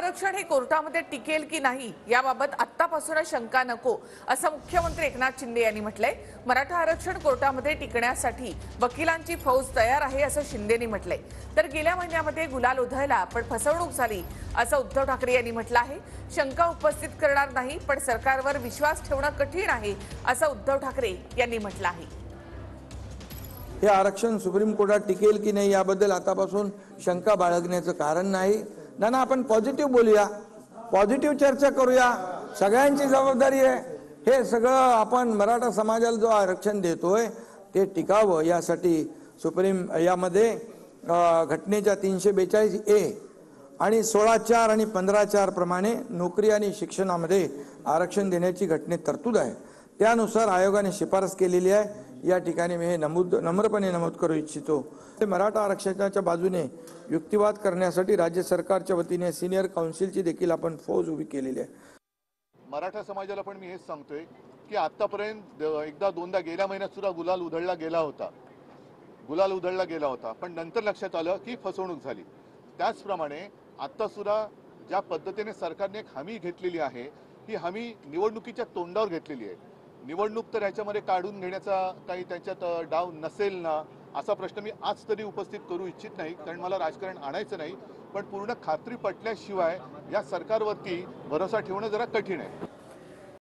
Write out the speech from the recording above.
आरक्षण हे कोर्टामध्ये टिकेल की नाही याबाबत आत्तापासूनच शंका नको असं मुख्यमंत्री एकनाथ शिंदे यांनी म्हटलंय। मराठा आरक्षण कोर्टामध्ये टिकण्यासाठी वकिलांची फौज तयार आहे असं शिंदेंनी म्हटलंय। तर गेल्या महिन्यामध्ये गुलाल उधळला पण फसवणूक झाली असं उद्धव ठाकरे यांनी म्हटलं आहे। शंका उपस्थित करणार नाही पण सरकारवर विश्वास ठेवणं कठीण आहे असं उद्धव ठाकरे यांनी म्हटलं आहे। हे आरक्षण सुप्रीम कोर्टात टिकेल की नाही याबद्दल आतापासून शंका बाळगण्याचं कारण नाही। ना आपण पॉझिटिव्ह बोलूया, पॉझिटिव्ह चर्चा करूया। सगळ्यांची जबाबदारी आहे। हे सगळं आपण मराठा समाजाला जो आरक्षण देतोय ते टिकावं यासाठी सुप्रीम यामध्ये घटनेच्या 342A आणि 16(4) आणि 15(4) प्रमाणे नोकरी आणि शिक्षणामध्ये आरक्षण देण्याची घटनेत तरतूद आहे। त्यानुसार आयोगाने शिफारस केलेली आहे। या ठिकाणी मी हे नम्रपणे नमूद करू इच्छितो। मराठा आरक्षणाच्या बाजूने युक्तिवाद करण्यासाठी राज्य सरकारच्या वतीने सिनियर काउन्सिलची देखील आपण फौज उभी केलेली आहे। मराठा समाजाला पण मी हेच सांगतोय की आतापर्यंत एकदा दोनदा गेल्या महिन्यात सुद्धा गुलाल उधळला गेला होता, पण नंतर लक्षात आलं की फसवणूक झाली। त्याचप्रमाणे आता सुद्धा ज्या पद्धतीने सरकारने एक हमी घेतलेली आहे ही हमी निवडणुकीच्या तोंडावर घेतलेली आहे। निवडणूक तर ह्याच्यामध्ये काढून घेण्याचा काही त्यांच्यात डाव नसेल ना असा प्रश्न मी आज तरी उपस्थित करू इच्छित नाही, कारण मला राजकारण आणायचं नाही। पण पूर्ण खात्री पटल्याशिवाय या सरकारवरती भरोसा ठेवणं जरा कठीण आहे।